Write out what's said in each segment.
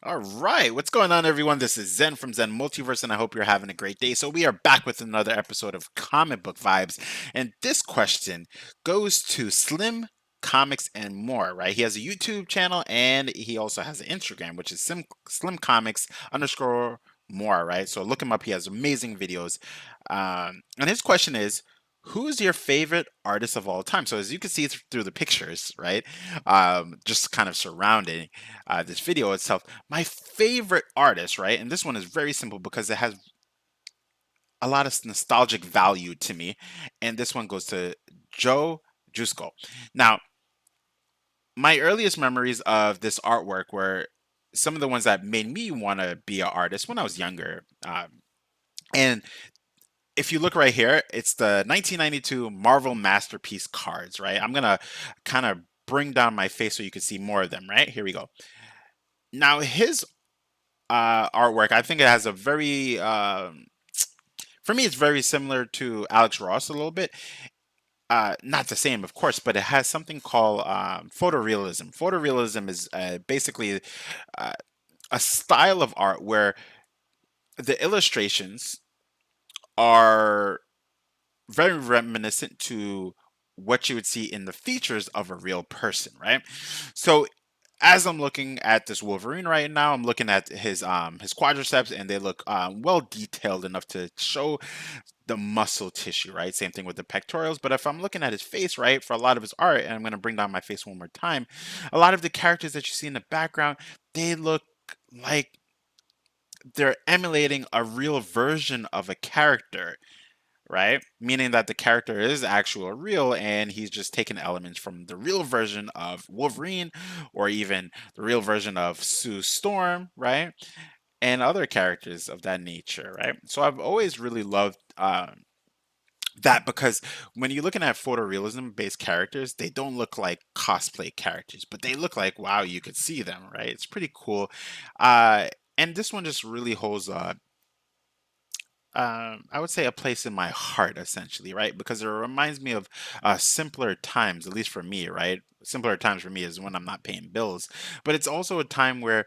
All right, what's going on, everyone? This is Zen from Zen Multiverse, and I hope you're having a great day. So, we are back with another episode of Comic Book Vibes, and this question goes to Slim Comics and More, right? He has a YouTube channel and he also has an Instagram, which is Slim Comics underscore more, right? So, look him up. He has amazing videos. And his question is, who's your favorite artist of all time? So, as you can see through the pictures, right? Just kind of surrounding this video itself, my favorite artist, right? And this one is very simple because it has a lot of nostalgic value to me. And this one goes to Joe Jusko. Now, my earliest memories of this artwork were some of the ones that made me want to be an artist when I was younger. And if you look right here, it's the 1992 Marvel Masterpiece cards, right? I'm going to kind of bring down my face so you can see more of them, right? Here we go. Now, his artwork, I think it has a very for me, it's very similar to Alex Ross a little bit. Not the same, of course, but it has something called photorealism. Photorealism is basically uh, a style of art where the illustrations are very reminiscent to what you would see in the features of a real person, right? So as I'm looking at this Wolverine right now, I'm looking at his quadriceps, and they look well detailed enough to show the muscle tissue, right? Same thing with the pectorals. But if I'm looking at his face, right, for a lot of his art, and I'm going to bring down my face one more time, a lot of the characters that you see in the background, they look like they're emulating a real version of a character, right? Meaning that the character is actual real and he's just taking elements from the real version of Wolverine or even the real version of Sue Storm, right? And other characters of that nature, right? So I've always really loved that because when you're looking at photorealism based characters, they don't look like cosplay characters, but they look like, wow, you could see them, right? It's pretty cool. Uh, and this one just really holds I would say a place in my heart, essentially, right? Because it reminds me of simpler times, at least for me, right? Simpler times for me is when I'm not paying bills, but it's also a time where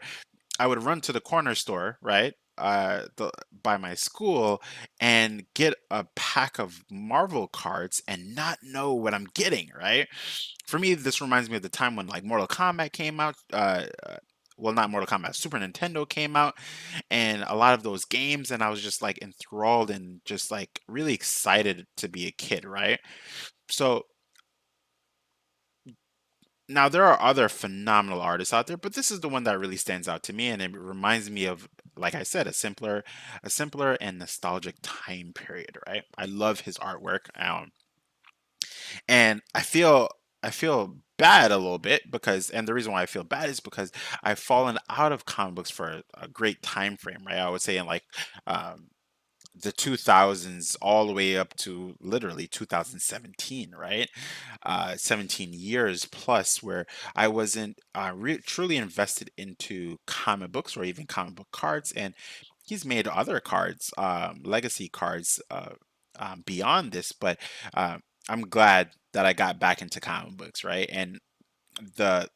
I would run to the corner store, right? By my school and get a pack of Marvel cards and not know what I'm getting, right? For me, this reminds me of the time when like Mortal Kombat came out. Well, not Mortal Kombat, Super Nintendo came out, and a lot of those games, and I was just like enthralled and just like really excited to be a kid, right? So now there are other phenomenal artists out there, but this is the one that really stands out to me, and it reminds me of, like I said, a simpler and nostalgic time period, right? I love his artwork, and I feel bad a little bit because, and the reason why I feel bad is because I've fallen out of comic books for a great time frame, right? I would say in like um, the 2000s all the way up to literally 2017, right? 17 years plus where I wasn't truly invested into comic books or even comic book cards. And he's made other cards, legacy cards, beyond this, but uh, I'm glad that I got back into comic books, right? And the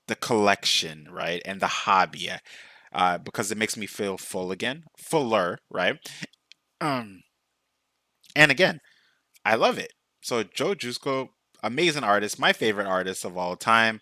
the collection, right? And the hobby, because it makes me feel full again, fuller, right? Um, and again, I love it. So Joe Jusko, amazing artist, my favorite artist of all time.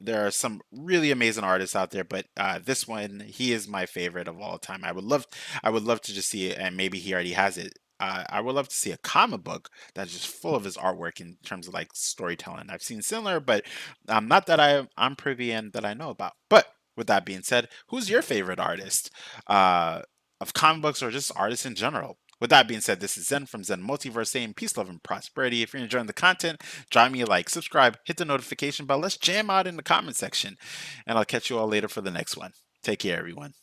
There are some really amazing artists out there, but this one, he is my favorite of all time. I would love to just see it, and maybe he already has it. I would love to see a comic book that's just full of his artwork in terms of like storytelling. I've seen similar, but not that I'm privy and that I know about. But with that being said, who's your favorite artist of comic books or just artists in general? With that being said, this is Zen from Zen Multiverse saying peace, love, and prosperity. If you're enjoying the content, drop me a like, subscribe, hit the notification bell. Let's jam out in the comment section. And I'll catch you all later for the next one. Take care, everyone.